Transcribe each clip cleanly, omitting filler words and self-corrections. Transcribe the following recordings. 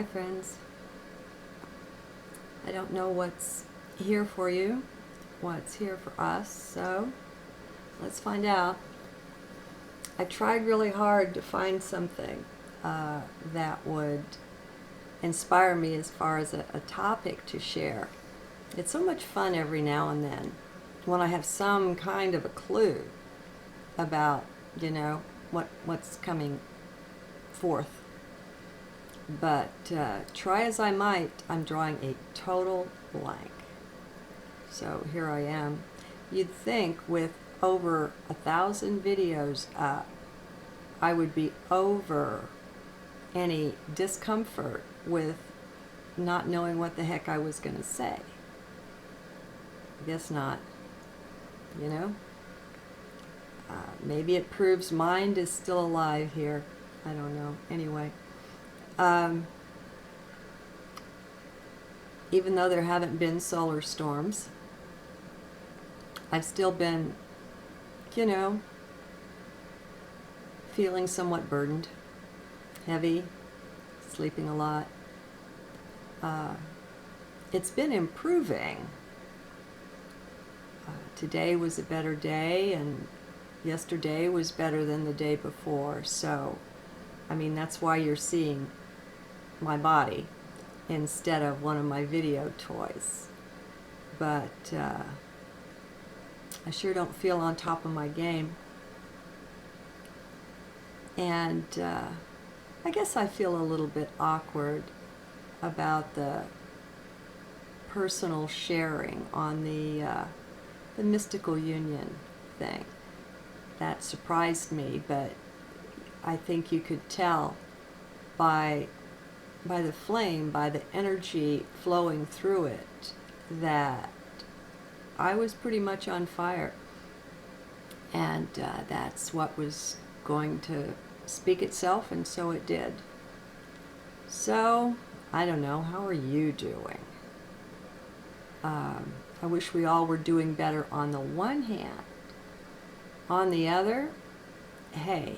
Hi friends. I don't know what's here for you, what's here for us, so let's find out. I tried really hard to find something that would inspire me as far as a topic to share. It's so much fun every now and then when I have some kind of a clue about, what's coming forth. But try as I might, I'm drawing a total blank. So here I am. You'd think with over 1,000 videos up, I would be over any discomfort with not knowing what the heck I was going to say. I guess not. Maybe it proves mind is still alive here. I don't know. Anyway. Even though there haven't been solar storms, I've still been, feeling somewhat burdened, heavy, sleeping a lot. It's been improving. Today was a better day, and yesterday was better than the day before. So, that's why you're seeing my body instead of one of my video toys. But I sure don't feel on top of my game. And I guess I feel a little bit awkward about the personal sharing on the mystical union thing. That surprised me, but I think you could tell by the flame, by the energy flowing through it, that I was pretty much on fire. And that's what was going to speak itself, and so it did. So, I don't know, how are you doing? I wish we all were doing better on the one hand. On the other, hey,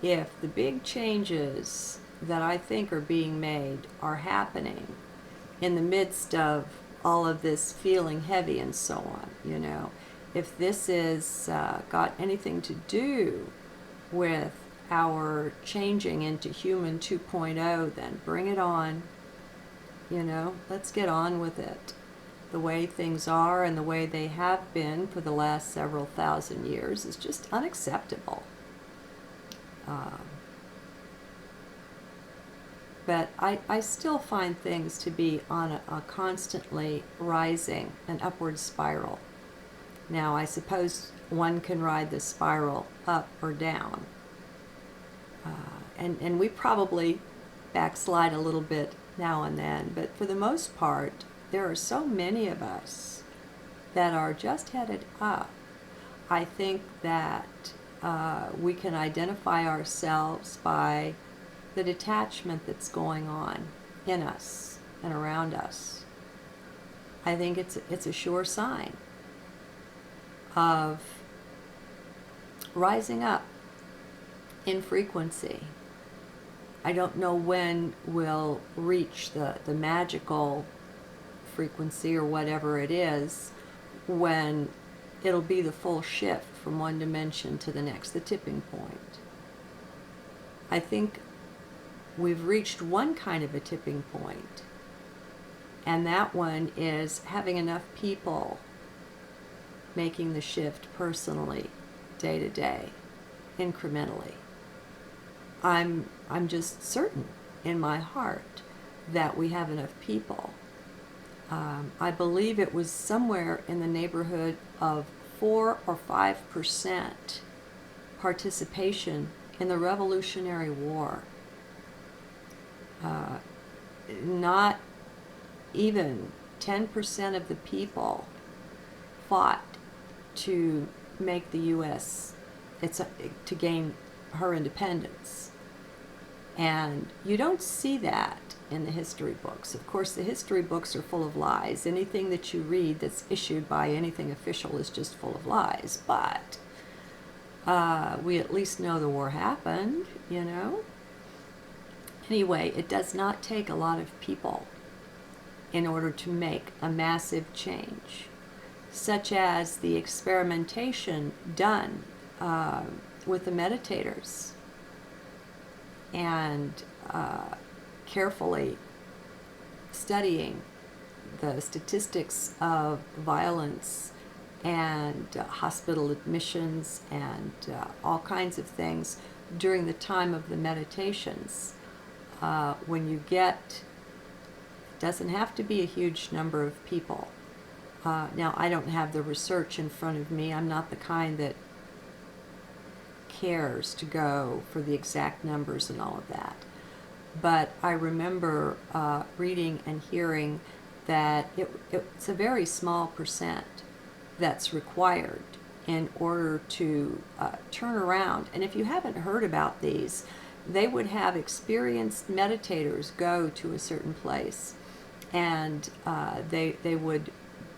if the big changes that I think are being made are happening in the midst of all of this feeling heavy and so on, if this is got anything to do with our changing into human 2.0, then bring it on. Let's get on with it. The way things are and the way they have been for the last several thousand years is just unacceptable. But I still find things to be on a constantly rising, an upward spiral. Now, I suppose one can ride the spiral up or down. And we probably backslide a little bit now and then, but for the most part, there are so many of us that are just headed up. I think that we can identify ourselves by the detachment that's going on in us and around us. I think it's a sure sign of rising up in frequency. I don't know when we'll reach the magical frequency or whatever it is, when it'll be the full shift from one dimension to the next, the tipping point. I think we've reached one kind of a tipping point, and that one is having enough people making the shift personally, day to day, incrementally. I'm just certain in my heart that we have enough people. I believe it was somewhere in the neighborhood of 4 or 5% participation in the Revolutionary War. Not even 10% of the people fought to make the U.S. to gain her independence. And you don't see that in the history books. Of course, the history books are full of lies. Anything that you read that's issued by anything official is just full of lies. But we at least know the war happened, Anyway, it does not take a lot of people in order to make a massive change, such as the experimentation done with the meditators and carefully studying the statistics of violence and hospital admissions and all kinds of things during the time of the meditations. When you get, it doesn't have to be a huge number of people. Now, I don't have the research in front of me. I'm not the kind that cares to go for the exact numbers and all of that. But I remember reading and hearing that it's a very small percent that's required in order to turn around. And if you haven't heard about these, they would have experienced meditators go to a certain place, and they would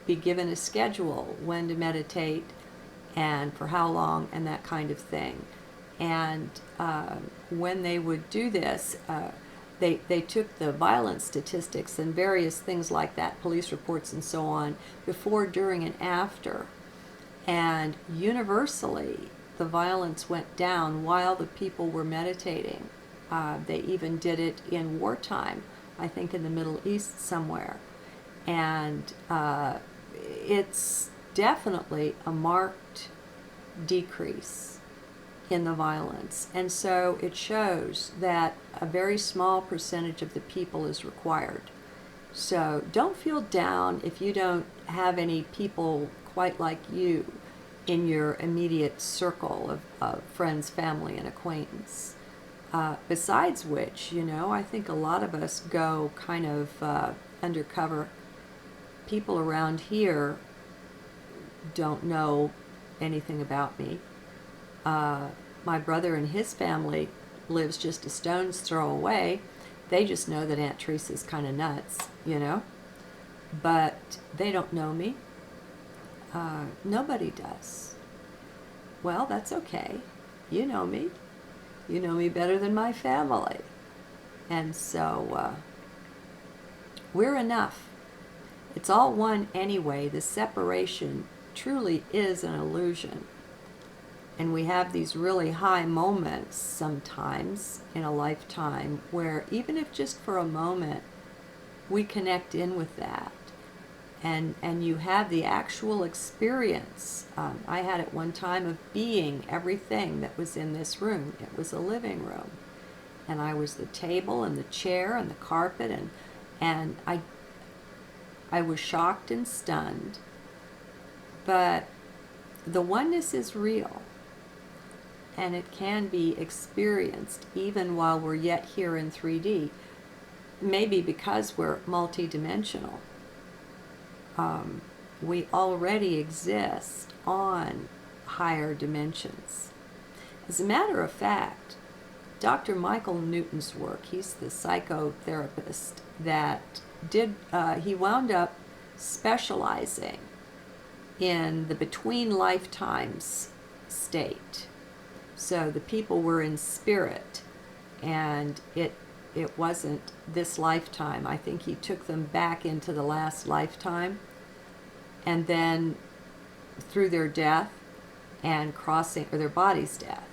be given a schedule when to meditate and for how long and that kind of thing. And when they would do this, they took the violence statistics and various things like that, police reports and so on, before, during, and after. And universally, the violence went down while the people were meditating. They even did it in wartime, I think in the Middle East somewhere. And it's definitely a marked decrease in the violence. And so it shows that a very small percentage of the people is required. So don't feel down if you don't have any people quite like you in your immediate circle of friends, family, and acquaintance. Besides which, I think a lot of us go kind of undercover. People around here don't know anything about me. My brother and his family lives just a stone's throw away. They just know that Aunt Teresa's kind of nuts, but they don't know me. Nobody does. Well, that's okay. You know me. You know me better than my family. And so we're enough. It's all one anyway. The separation truly is an illusion. And we have these really high moments sometimes in a lifetime where even if just for a moment we connect in with that. And you have the actual experience. I had at one time of being everything that was in this room. It was a living room. And I was the table and the chair and the carpet, and I was shocked and stunned. But the oneness is real. And it can be experienced even while we're yet here in 3D. Maybe because we're multidimensional. We already exist on higher dimensions. As a matter of fact, Dr. Michael Newton's work, he's the psychotherapist that he wound up specializing in the between lifetimes state. So the people were in spirit, and it wasn't this lifetime. I think he took them back into the last lifetime, and then through their death and crossing, or their body's death,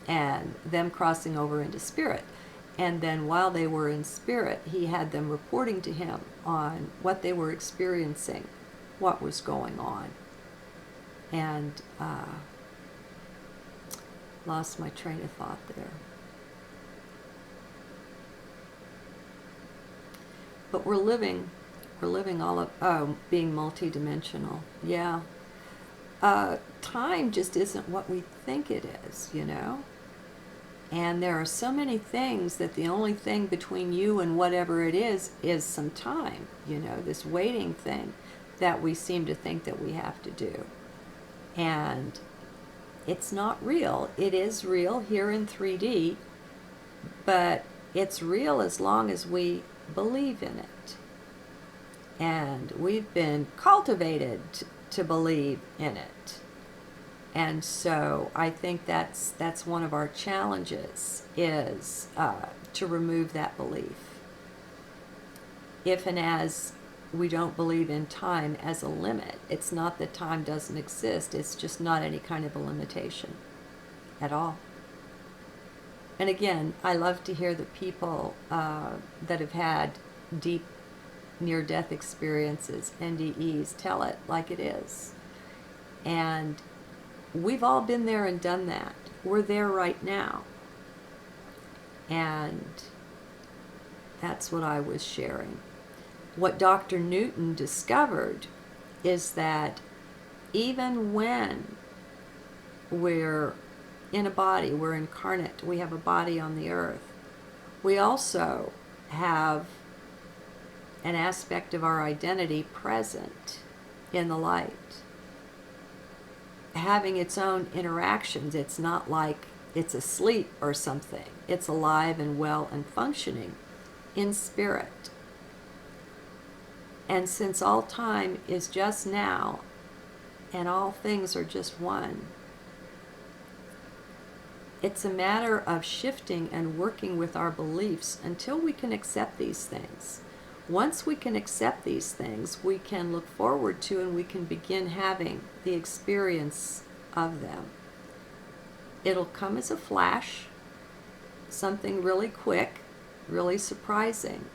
and them crossing over into spirit. And then while they were in spirit, he had them reporting to him on what they were experiencing, what was going on. And lost my train of thought there. But we're living all of, being multidimensional. Yeah. Time just isn't what we think it is, And there are so many things that the only thing between you and whatever it is some time, this waiting thing that we seem to think that we have to do. And it's not real. It is real here in 3D, but it's real as long as we believe in it. And we've been cultivated to believe in it. And so I think that's one of our challenges, is to remove that belief. If and as we don't believe in time as a limit, it's not that time doesn't exist, it's just not any kind of a limitation at all. And again, I love to hear the people that have had deep near-death experiences, NDEs, tell it like it is. And we've all been there and done that. We're there right now. And that's what I was sharing. What Dr. Newton discovered is that even when we're in a body, we're incarnate, we have a body on the earth, we also have an aspect of our identity present in the light, having its own interactions. It's not like it's asleep or something. It's alive and well and functioning in spirit. And since all time is just now and all things are just one, it's a matter of shifting and working with our beliefs until we can accept these things. Once we can accept these things, we can look forward to and we can begin having the experience of them. It'll come as a flash, something really quick, really surprising,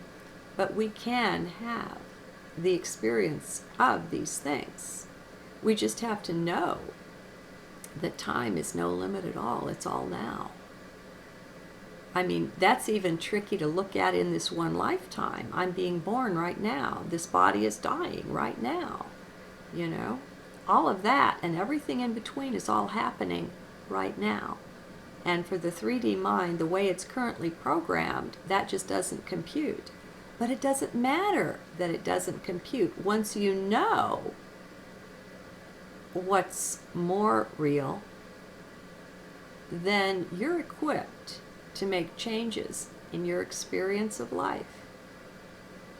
but we can have the experience of these things. We just have to know that time is no limit at all. It's all now. I mean, that's even tricky to look at in this one lifetime. I'm being born right now. This body is dying right now. You know, all of that and everything in between is all happening right now. And for the 3D mind, the way it's currently programmed, that just doesn't compute. But it doesn't matter that it doesn't compute. Once you know what's more real, then you're equipped to make changes in your experience of life.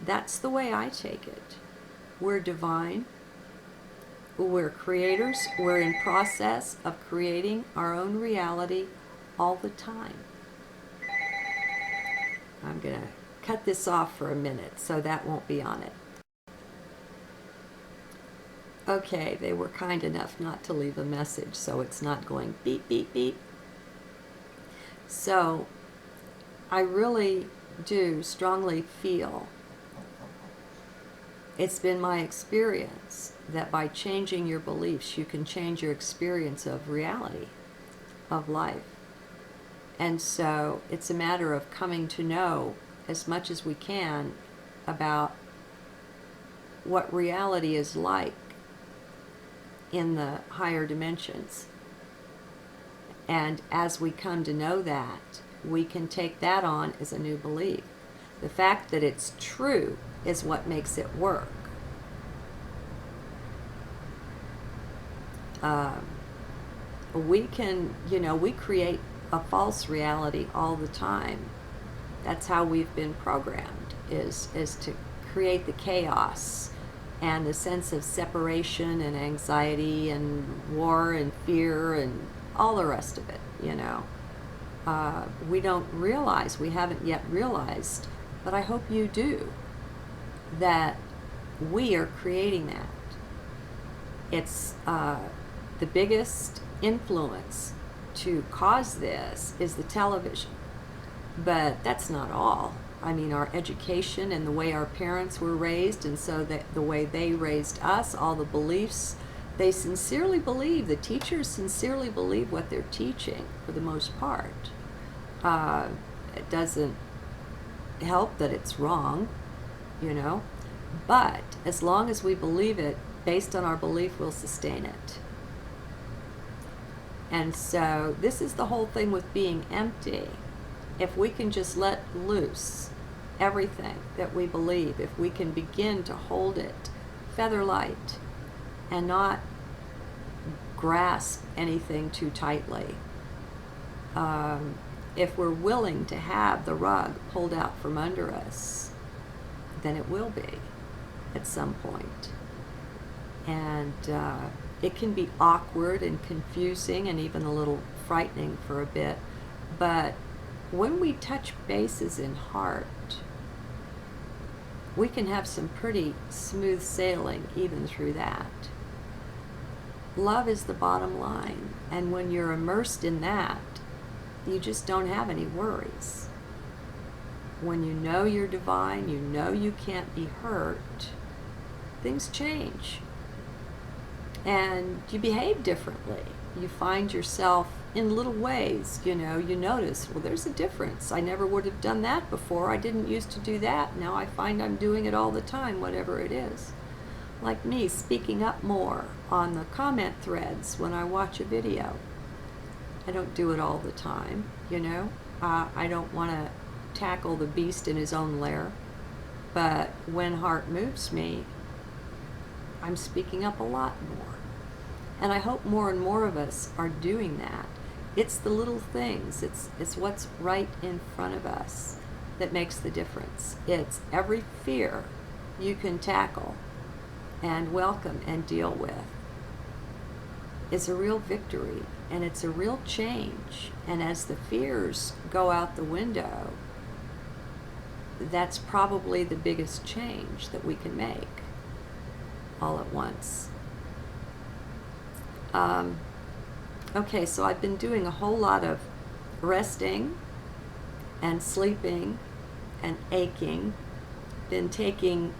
That's the way I take it. We're divine. We're creators. We're in process of creating our own reality all the time. I'm going to cut this off for a minute so that won't be on it. Okay, they were kind enough not to leave a message, so it's not going beep, beep, beep. So I really do strongly feel, it's been my experience that by changing your beliefs, you can change your experience of reality, of life. And so it's a matter of coming to know as much as we can about what reality is like in the higher dimensions. And as we come to know that, we can take that on as a new belief. The fact that it's true is what makes it work. We can, we create a false reality all the time. That's how we've been programmed, is to create the chaos and the sense of separation and anxiety and war and fear and all the rest of it, we don't realize, we haven't yet realized, but I hope you do, that we are creating that. It's the biggest influence to cause this is the television, but that's not all. I mean, our education and the way our parents were raised, and so that the way they raised us, all the beliefs, they sincerely believe, the teachers sincerely believe what they're teaching for the most part. It doesn't help that it's wrong, but as long as we believe it, based on our belief, we'll sustain it. And so this is the whole thing with being empty. If we can just let loose everything that we believe, if we can begin to hold it feather light and not grasp anything too tightly, if we're willing to have the rug pulled out from under us, then it will be at some point. And it can be awkward and confusing and even a little frightening for a bit. But when we touch bases in heart, we can have some pretty smooth sailing even through that. Love is the bottom line, and when you're immersed in that, you just don't have any worries. When you know you're divine, you know you can't be hurt, things change. And you behave differently. You find yourself in little ways, you notice, well, there's a difference. I never would have done that before. I didn't used to do that. Now I find I'm doing it all the time, whatever it is. Like me speaking up more on the comment threads when I watch a video. I don't do it all the time, I don't want to tackle the beast in his own lair. But when heart moves me, I'm speaking up a lot more. And I hope more and more of us are doing that. It's the little things. It's what's right in front of us that makes the difference. It's every fear you can tackle and welcome and deal with is a real victory, and it's a real change. And as the fears go out the window, that's probably the biggest change that we can make all at once. Okay, so I've been doing a whole lot of resting and sleeping and aching. Been taking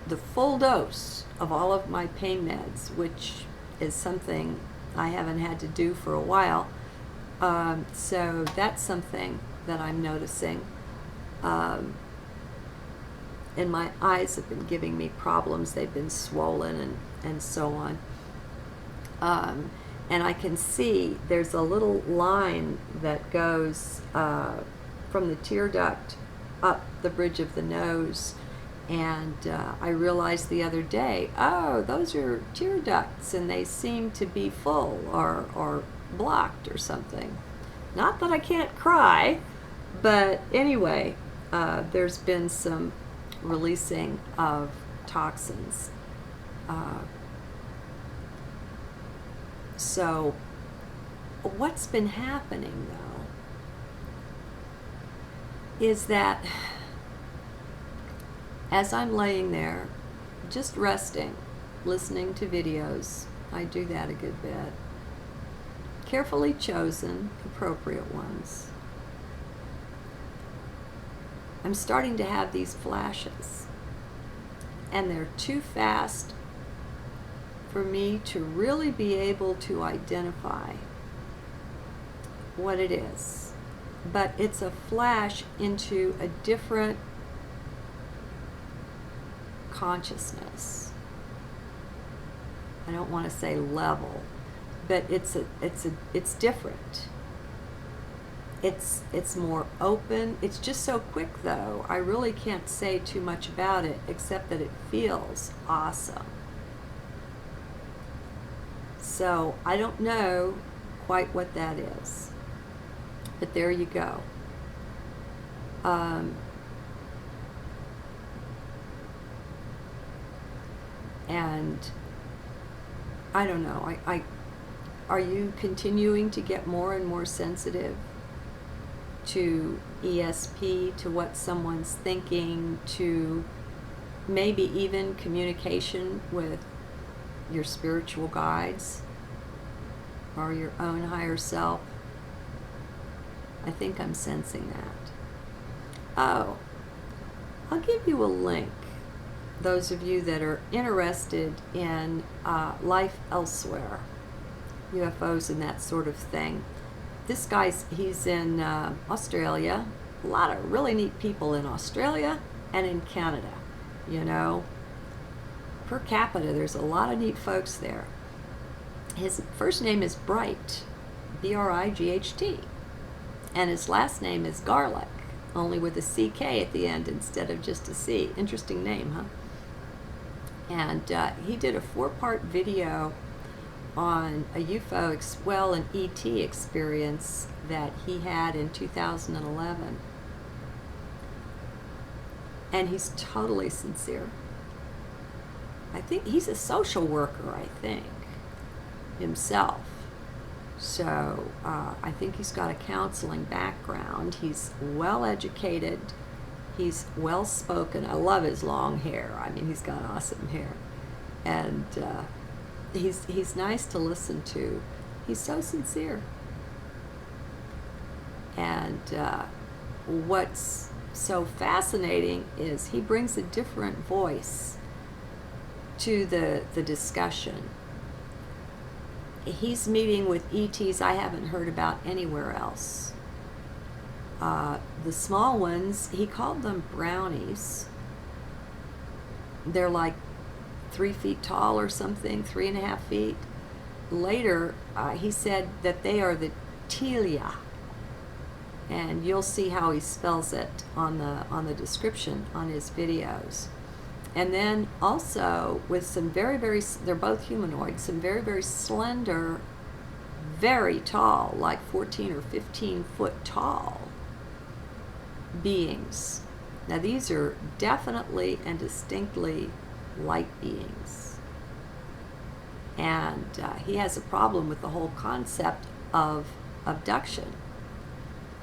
the full dose of all of my pain meds, which is something I haven't had to do for a while. So that's something that I'm noticing. And my eyes have been giving me problems. They've been swollen and so on. And I can see there's a little line that goes from the tear duct up the bridge of the nose. And I realized the other day, oh, those are tear ducts, and they seem to be full or blocked or something. Not that I can't cry, but anyway, there's been some releasing of toxins. So what's been happening, though, is that as I'm laying there, just resting, listening to videos, I do that a good bit, carefully chosen, appropriate ones, I'm starting to have these flashes, and they're too fast for me to really be able to identify what it is. But it's a flash into a different consciousness. I don't want to say level, but it's different. It's more open. It's just so quick, though. I really can't say too much about it except that it feels awesome. So I don't know quite what that is, but there you go. And I don't know, are you continuing to get more and more sensitive to ESP, to what someone's thinking, to maybe even communication with your spiritual guides or your own higher self? I think I'm sensing that. Oh, I'll give you a link, those of you that are interested in life elsewhere, UFOs and that sort of thing. This he's in Australia. A lot of really neat people in Australia and in Canada, Per capita, there's a lot of neat folks there. His first name is Bright, B-R-I-G-H-T, and his last name is Garlick, only with a C-K at the end instead of just a C. Interesting name, huh? And he did a 4-part video on a UFO, an ET experience that he had in 2011. And he's totally sincere. I think he's a social worker, himself. So I think he's got a counseling background. He's well educated. He's well spoken. I love his long hair. I mean, he's got awesome hair. And he's nice to listen to. He's so sincere. And what's so fascinating is he brings a different voice to the discussion. He's meeting with ETs I haven't heard about anywhere else. The small ones, he called them brownies. They're like 3 feet tall or something, 3.5 feet. Later, he said that they are the Telia. And you'll see how he spells it on the description on his videos. And then also with some very, they're both humanoid, some very, very slender, very tall, like 14 or 15 foot tall beings. Now these are definitely and distinctly light beings. And he has a problem with the whole concept of abduction,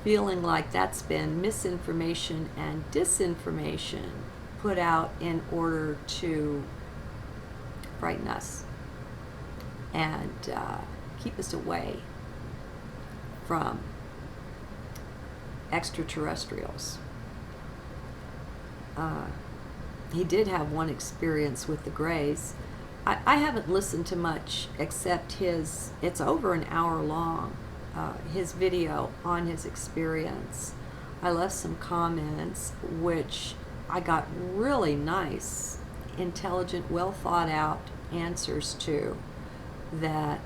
feeling like that's been misinformation and disinformation put out in order to frighten us and keep us away from extraterrestrials. He did have one experience with the Greys. I haven't listened to much except it's over an hour long, his video on his experience. I left some comments which I got really nice, intelligent, well thought out answers to that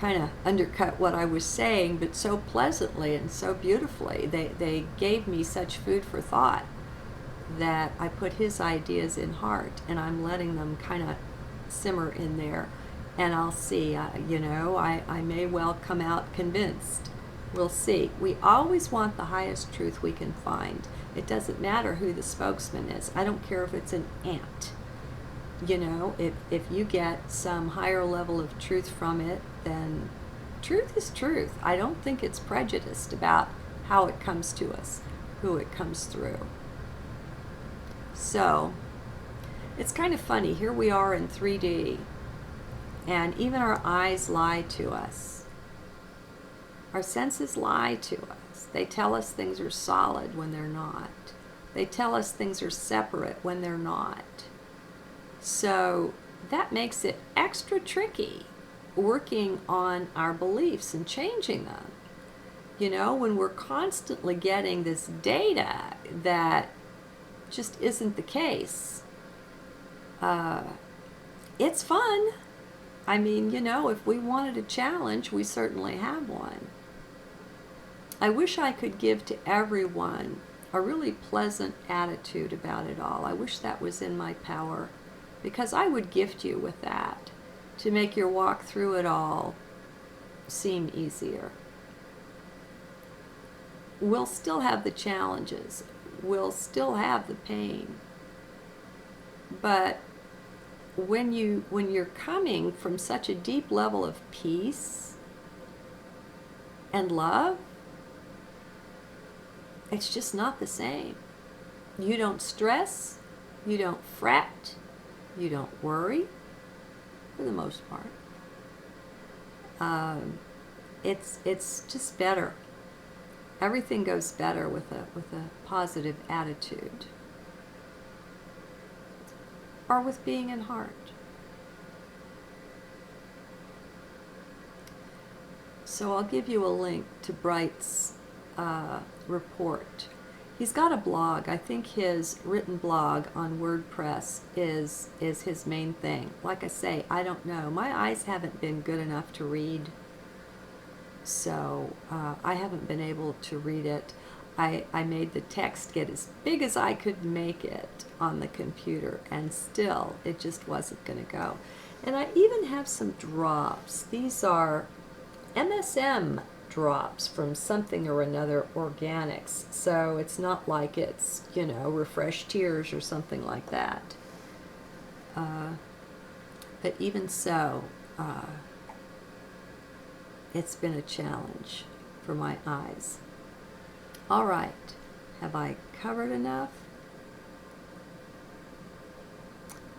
kind of undercut what I was saying, but so pleasantly and so beautifully. They gave me such food for thought that I put his ideas in heart, and I'm letting them kind of simmer in there. And I'll see, I may well come out convinced. We'll see. We always want the highest truth we can find. It doesn't matter who the spokesman is. I don't care if it's an ant. If you get some higher level of truth from it, then truth is truth. I don't think it's prejudiced about how it comes to us, who it comes through. So, it's kind of funny. Here we are in 3D, and even our eyes lie to us. Our senses lie to us. They tell us things are solid when they're not. They tell us things are separate when they're not. So that makes it extra tricky working on our beliefs and changing them. When we're constantly getting this data that just isn't the case. It's fun. I mean, if we wanted a challenge, we certainly have one. I wish I could give to everyone a really pleasant attitude about it all. I wish that was in my power, because I would gift you with that to make your walk through it all seem easier. We'll still have the challenges. We'll still have the pain. But when you're coming from such a deep level of peace and love, it's just not the same. You don't stress, you don't fret, you don't worry, for the most part. It's just better. Everything goes better with a positive attitude, or with being in heart. So I'll give you a link to Bright's report. He's got a blog. I think his written blog on WordPress is his main thing. Like I say, I don't know. My eyes haven't been good enough to read, so I haven't been able to read it. I made the text get as big as I could make it on the computer, and still it just wasn't going to go. And I even have some drops. These are MSM drops from something or another organics, so it's not like it's, Refresh Tears or something like that. But even so, it's been a challenge for my eyes. All right, have I covered enough?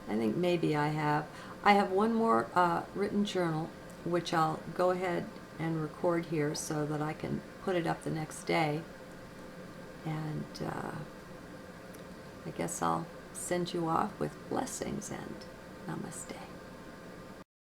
I think maybe I have. I have one more written journal, which I'll go ahead and record here so that I can put it up the next day. And I guess I'll send you off with blessings and namaste.